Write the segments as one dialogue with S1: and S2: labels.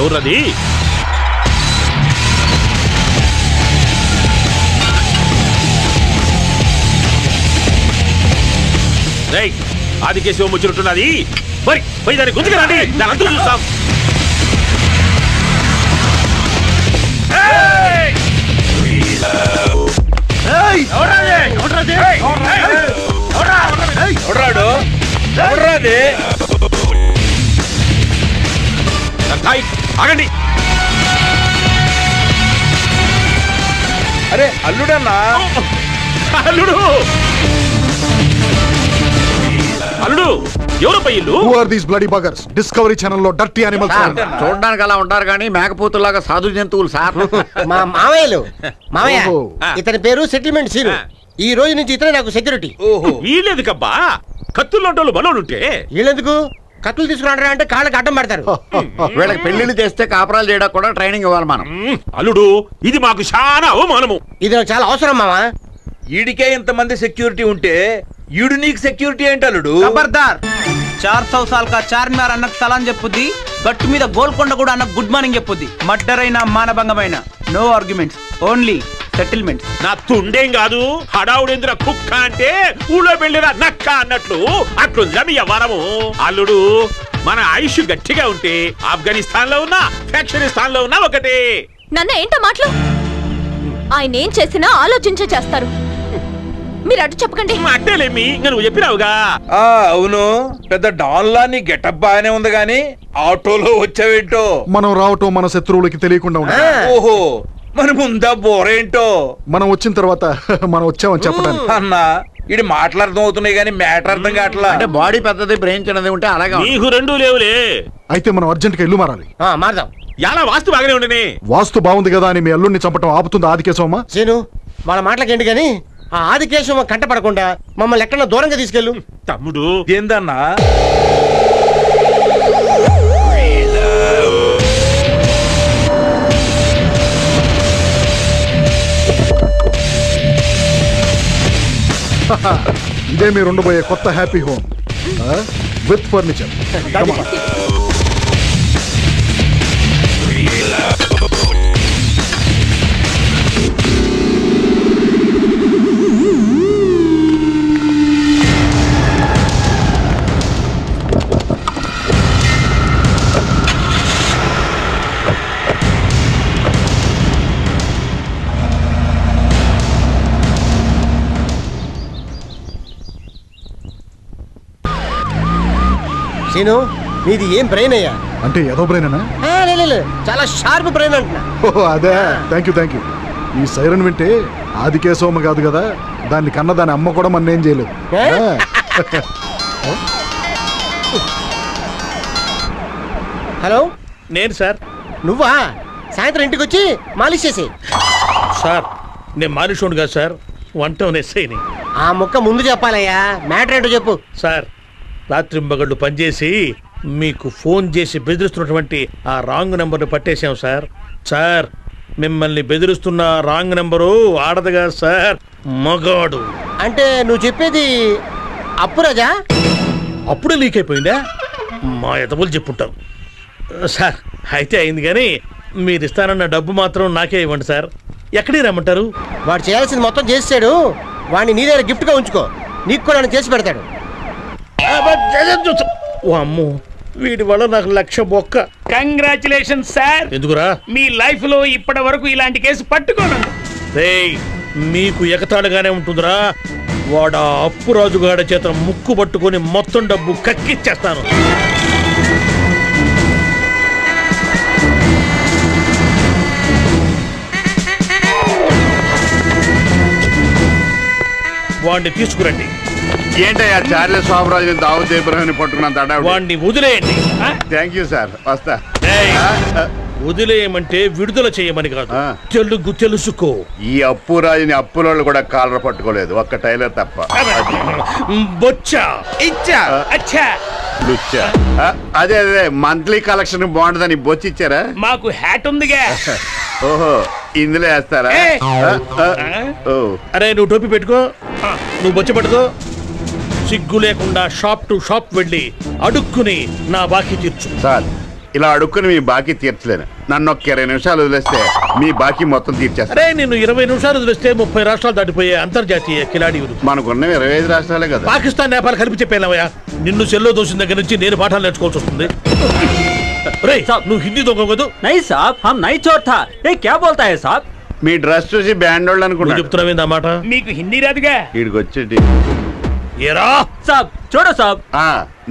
S1: ఎవర్రది? ఆదికేశవం వచ్చినట్టున్నది. మరి పోయి దాన్ని గుంజుకురండి, దాని అంతా చూస్తాం. ఆగండి.
S2: అరే అల్లుడన్నా,
S1: అల్లుడు అల్లుడు ఎవరపై ఇల్లు?
S3: Who are these bloody buggers? Discovery Channel లో డర్టీ యానిమల్స్.
S4: చూడడానికి అలా ఉంటారు కానీ మేకపోతులాగా సాధు జంతువులు సార్.
S5: మా మామయ్యలు. మామయ్య ఇతని పేరు సెటిల్మెంట్ సీను. ఈ రోజు నుంచి ఇతనే నాకు సెక్యూరిటీ.
S1: వీళ్ళెందుకబ్బా? కత్తుల్లోంటోళ్ళు మనోడుంటే
S5: వీళ్ళెందుకు కత్తులు తీసుకున్నారా అంటే కాళ్ళకి అడ్డం పెడతారు.
S4: వీళ్ళకి పెళ్లిళ్ళు చేస్తే కాపురాలు చేయడానికి కూడా ట్రైనింగ్ ఇవ్వాలి మనం.
S1: అల్లుడు ఇది మాకు చాలా అవమానము.
S5: ఇది నాకు చాలా అవసరం మామా.
S2: ఈడికే ఇంతమంది సెక్యూరిటీ ఉంటే ఈడు నీకు సెక్యూరిటీ ఏంటి అల్లుడు?
S6: ఖబర్దార్, 400 साल का చార్మినార్ అన్నకు సలాం చెప్పుద్ది, గట్టు మీద గోల్కొండ కూడా అన్నకు గుడ్ మార్నింగ్ చెప్పుద్ది. మర్డర్ అయినా మానభంగమైన నో ఆర్గ్యుమెంట్స్, ఓన్లీ సెటిల్మెంట్స్.
S1: నా తుండేం కాదు, హడావుడేంద్ర కుక్క అంటే ఊళ్ళో వెళ్ళిన నక్క అన్నట్లు అట్లుందా మీ వ్యవహారము. అల్లుడు మన ఆయుష్ గట్టిగా ఉంటే ఆఫ్ఘనిస్తాన్ లో ఉన్నా పాకిస్తాన్ లో ఉన్నా ఒకటే.
S7: నన్న ఏంటో మాటలు? ఆయన ఏం చేసినా ఆలోచించే చేస్తారు. మీరు అటు చెప్పకండి.
S1: అట్టేలేమి నువ్వు చెప్పినావుగా.
S2: అవును, పెద్ద డాన్లా నీ గెటప్ బాగానే ఉంది గాని ఆటోలో వచ్చావేంటో.
S3: మనం రావటం మన శత్రువులకి తెలియకుండా ఉండాలి.
S2: ఓహో, మరి ముందా బోరేంటో.
S3: మనం వచ్చిన తర్వాత మనం వచ్చామని చెప్పడానికి.
S2: అన్నా ఇది మాట్లాడడం అవుతున్నాయి గానీ మ్యాటర్ అర్థం కావట్లా.
S4: అంటే బాడీ పెద్దది, బ్రెయిన్ చిన్నది ఉంటే అలాగే.
S1: నీకు రెండు లేవులే.
S3: అయితే మనం అర్జెంట్ గా ఇల్లు మారాలి.
S5: మారదాం.
S1: ఎలా వాస్తు బాగానే ఉండని.
S3: వాస్తు బాగుంది కదా అని మీ అల్లుడిని చంపటం ఆపుతుంది ఆదికేశవమ్మా?
S5: సీను వాళ్ళ మాటలకేంటి గాని ఆ ఆదికేశవ కంట పడకుండా మమ్మల్ని ఎక్కడన్నా దూరంగా తీసుకెళ్ళు.
S1: తమ్ముడు
S2: ఏందన్నా?
S3: ఇదే మీరు ఉండబోయే కొత్త happy home with furniture.
S5: Scene నీది ఏం బ్రెయిన్ అయ్యా?
S3: అంటే ఏదో బ్రెయిన్ అనా?
S5: చాలా షార్ప్ బ్రెయిన్ అంటున్నా.
S3: అదే, థ్యాంక్ యూ. ఈ సైరన్ వింటే ఆదికేశవమ్మ కాదు కదా, దాన్ని కన్న దాని అమ్మ కూడా మన ఏం చేయలేదు.
S5: హలో,
S1: నేను సార్.
S5: నువ్వా? సాయంత్రం ఇంటికి వచ్చి మాలిష్ చేసి.
S1: సార్ నేను మానుషుడు కాదు సార్, వంట ఎస్ఐని.
S5: ఆ ముక్క ముందు చెప్పాలయ్యా, మ్యాటర్ ఏంటో చెప్పు.
S1: సార్ రాత్రింబగళ్ళు పనిచేసి మీకు ఫోన్ చేసి బెదిరిస్తున్నటువంటి ఆ రాంగ్ నెంబర్ని పట్టేశాం సార్. సార్ మిమ్మల్ని బెదిరిస్తున్న రాంగ్ నెంబరు ఆడదుగా సార్, మగాడు.
S5: అంటే నువ్వు చెప్పేది అప్పురాజా?
S1: అప్పుడే లీక్ అయిపోయిందా? మా ఎదవులు చెప్పుంటారు సార్. అయితే అయింది కానీ మీరు ఇస్తానన్న డబ్బు మాత్రం నాకే ఇవ్వండి సార్. ఎక్కడికి రమ్మంటారు?
S5: వాడు చేయాల్సింది మొత్తం చేసాడు, వాడిని నీ దగ్గర గిఫ్ట్గా ఉంచుకో, నీకు కూడా చేసి పెడతాడు.
S1: అమ్మో, వీడి వల్ల నాకు 1,00,000 బొక్క.
S6: Congratulation sir.
S1: ఎందుకురా?
S6: మీ లైఫ్ లో ఇప్పటి వరకు ఇలాంటి కేసు పట్టుకోను.
S1: మీకు ఎగతాళిగానే ఉంటుందిరా. వాడు అప్పురాజుగాడి చేత ముక్కు పట్టుకొని మొత్తం డబ్బు కక్కిచ్చేస్తాను. వాడిని తీసుకురండి.
S4: ఏంటయ్యా చార్లెస్ బాబురాజు దావుద్ ఇబ్రాహింని పట్టుకున్నంత
S1: వాడిని వదిలేయండి.
S4: థ్యాంక్ యూ సార్, వస్తా.
S1: వదిలేయమంటే విడుదల చేయమని కాదు, తెలుగు తెలుసుకో.
S4: ఈ అప్పురాజుని అప్పులోళ్ళు కూడా కాలర పట్టుకోలేదు, ఒక్క టైలర్ తప్ప.
S1: బొచ్చా ఇచ్చా అచ్చా
S4: లుచ్చా. అదే మంత్లీ కలెక్షన్ బాగుంటుందని బొచ్చి ఇచ్చారా?
S6: మాకు హ్యాట్ ఉందిగా.
S4: ఓహో, ఇందులో వేస్తారా?
S1: అరే నువ్వు టోపీ పెట్టుకో, నువ్వు బొచ్చ పట్టుకో. సిగ్గు లేకుండా షాప్ టు షాప్ వెళ్ళి అడుక్కుని నా బాకీ తీర్చు.
S4: సార్ ఇలా అడుక్కుని మీ బాకీ తీర్చలేను. నన్ను ఒక్క 20 నిమిషాలు వదిలేస్తే మీ బాకీ మొత్తం తీర్చేస్తా.
S1: అరే నేను 20 నిమిషాలు వదిలేస్తే 30 రాష్ట్రాలు దాటిపోయే అంతర్జాతీయ కిలాడి.
S4: మనకున్నవి 25 రాష్ట్రాలే కదా.
S1: పాకిస్తాన్ నేపాల్ కలిపి చెప్పేలావయ్యా. నిన్ను సెల్లో దోసిన దగ్గర నుంచి నేను పాఠాలు నేర్చుకోవాల్సి వస్తుంది. నువ్వు హిందీ దొంగ కదా?
S8: नहीं साहब हम नहीं चोर था. ये क्या बोलता है साहब?
S4: మీ డ్రెస్ చూసి బ్యాండ్ వాళ్ళు అనుకున్నా.
S1: చెప్తున్నావేంది అన్నమాట?
S8: మీకు హిందీ రాదుగా.
S4: వీడికి వచ్చేటి
S1: ఏరా
S8: साहब छोड़ो साहब.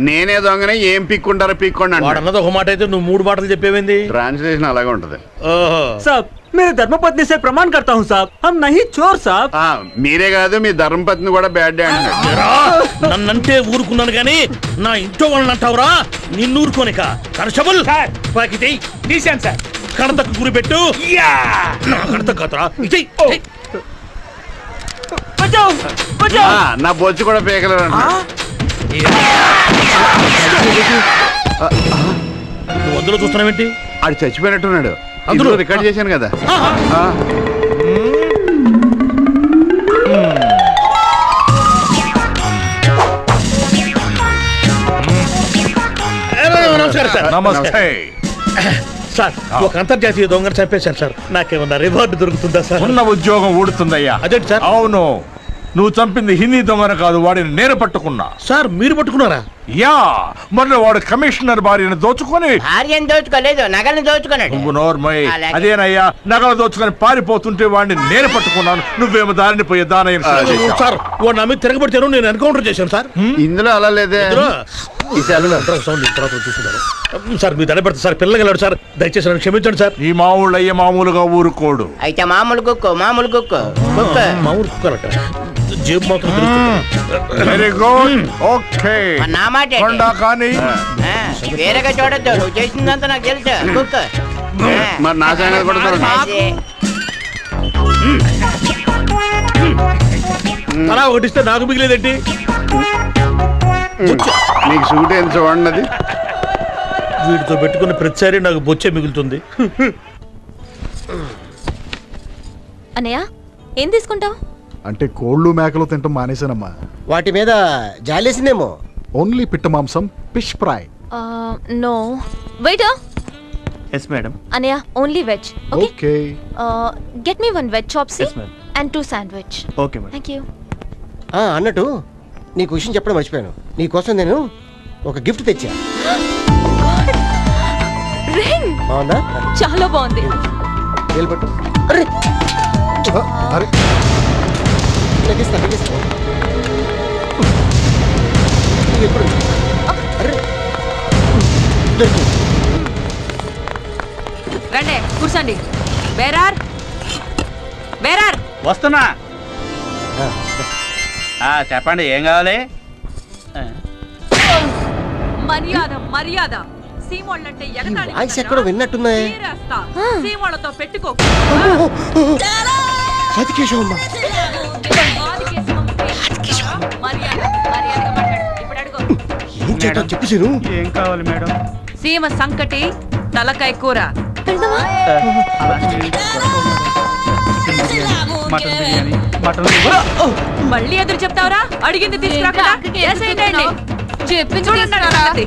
S4: నేనే దొంగనే, ఏం పీక్కుంటారో పీక్కోండి
S1: వాడు అన్నది ఒక మాట అయితే నువ్వు 3 మాటలు చెప్పేవేంది?
S4: ట్రాన్స్లేషన్ అలాగే ఉంటది.
S8: साहब मेरे धर्मपत्नी से प्रमाण करता हूँ साहब, हम नहीं चोर साहब.
S4: మీరే కాదు మీ ధర్మపత్ని కూడా బ్యాడ్ డే అంటున్నాడు.
S1: నన్నంటే ఊరుకున్నాను గానీ నా ఇంట్లో వాళ్ళని అంటావురా? నిన్ను ఊరుకోనిక కానిస్టేబుల్ తీసాను సార్. కడతకు గురి పెట్టు. కడత కాదురా.
S4: నా బొచ్చు కూడా పీకలేరు.
S1: నువ్వు అందులో చూస్తున్నావేంటి?
S4: ఆడు చచ్చిపోయినట్టున్నాడు. అందులో రికార్డ్ చేశాను కదా.
S1: నమస్కారం సార్.
S3: నమస్తే
S1: సార్ ఒక అంతర్జాతీయ దొంగను చంపేశాను సార్. నాకేమన్నా రివార్డు దొరుకుతుందా సార్?
S3: ఉన్న ఉద్యోగం ఊడుతుందయ్యా.
S1: అదేంటి సార్?
S3: అవును, నువ్వు చంపింది హిందీ దొంగను కాదు, వాడిని నేను పట్టుకున్నా.
S1: సార్ మీరు పట్టుకున్నారా?
S3: యా, మొన్న వాడు కమిషనర్ భార్యను దోచుకొని.
S5: భార్యను దోచుకోలేదు, నగలను దోచుకున్నాడు.
S3: నువ్వు నోర్మయ్.
S5: అలాగే.
S3: అదేనయ్యా, నగలు దోచుకొని పారిపోతుంటే వాడిని నేను పట్టుకున్నాను. నువ్వేమో దారిని పోయే దానయ్య
S1: సార్ వాడు నా మీద తిరగబడితే నేను ఎన్కౌంటర్ చేశాను సార్.
S4: ఇందులో అలా లేదే.
S1: సార్ మీరు దడబెడతా సార్. పిల్లగలడు సార్, దయచేసి నన్ను క్షమించండి సార్.
S3: ఈ మామూలు అయ్యే మామూలుగా ఊరుకోడు.
S5: అయితే మామూలు కుక్కు, మామూలు కుక్కు.
S1: మామూలు కుక్కలట. జేబు మాత్రం
S3: వెరీ గుడ్. ఓకే,
S5: నా మాట
S3: కొండా కానీ
S5: వేరేగా చూడొద్దు. నువ్వు చేసిందంతా నాకు తెలుసు. కుక్కు
S4: మరి నా సంగతి కూడా చూడండి.
S1: అలా ఒకటిస్తే నాకు మిగిలేదేంటి?
S4: మీకు సూట్ ఏం చూడండి. అది
S1: వీటితో పెట్టుకున్న ప్రతిసారి నాకు బొచ్చే మిగులుతుంది.
S7: అన్నయ్య ఏం తీసుకుంటావు?
S3: అంటే కోళ్ళు మేకలు తింటాం మానేశానమ్మా.
S5: వాటి మీద జాలేసిందేమో.
S3: ఓన్లీ పిట్ట మాంసం, fish fry.
S7: No wait.
S8: Yes madam.
S7: అన్నయ్య only veg.
S3: Okay.
S7: Get me 1 veg chop suey
S8: Yes ma'am.
S7: And 2 sandwich.
S8: Okay madam.
S7: Thank you.
S5: అన్నట్టు నీకు విషయం చెప్పడం మర్చిపోయాను. నీ కోసం నేను ఒక గిఫ్ట్ తెచ్చా.
S7: రింగ్
S5: బాగుందా?
S7: చాలా బాగుంది.
S5: వేలు పట్టు. అరే
S3: అరే
S5: లెగిస్తా లెగిస్తా. ఎప్పుడు? అరే
S9: రండి కూర్చోండి. బేరార్ బేరార్
S8: వస్తున్నా. చెప్పండి ఏం కావాలి?
S9: మర్యాద మర్యాద. సీమోళ్ళంటే
S5: వాయిస్ ఎక్కడో విన్నట్టున్నాయి.
S9: సీమోళ్ళతో పెట్టుకో.
S5: సతికేశవమ్మ. ఏం చేద్దాం చెప్పు సీను.
S8: ఏం కావాలి మేడం?
S9: సీమ సంకటి తలకాయ కూర.
S8: Mutton biryani, mutton.
S9: మళ్ళీ ఎదురు చెప్తావరా? అడిగింది తీసుకురాకుండా చూడండి.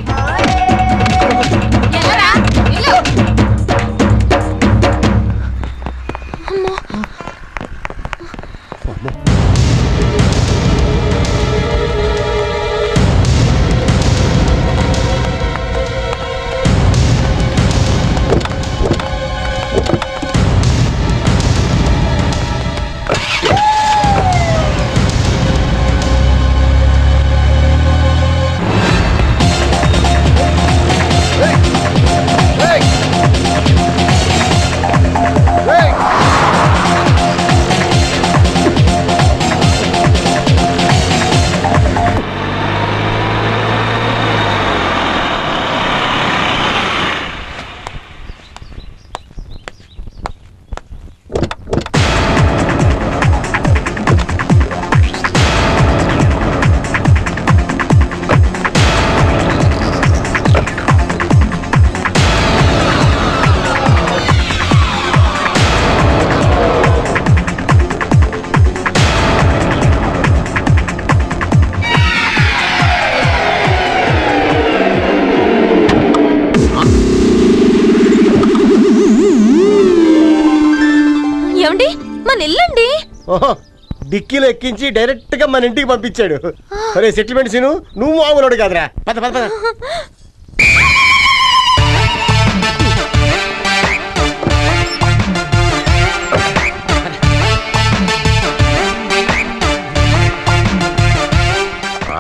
S7: నన్ను వెళ్ళండి.
S5: ఓహో డిక్కీలో ఎక్కించి డైరెక్ట్ గా మన ఇంటికి పంపించాడు. అరే సెటిల్మెంట్ సీను, నువ్వు మామూలుడు కాదురా. పద పద పద.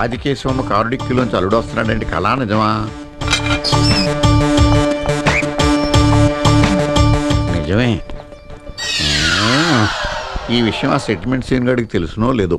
S4: ఆదికేశవమ్మ కారు డిక్కీలోంచి అల్లుడు వస్తున్నాడండి, కళా నిజమా? నిజమే. ఈ విషయం ఆ సెటిల్మెంట్ సీన్ గడికి తెలుసునో లేదో.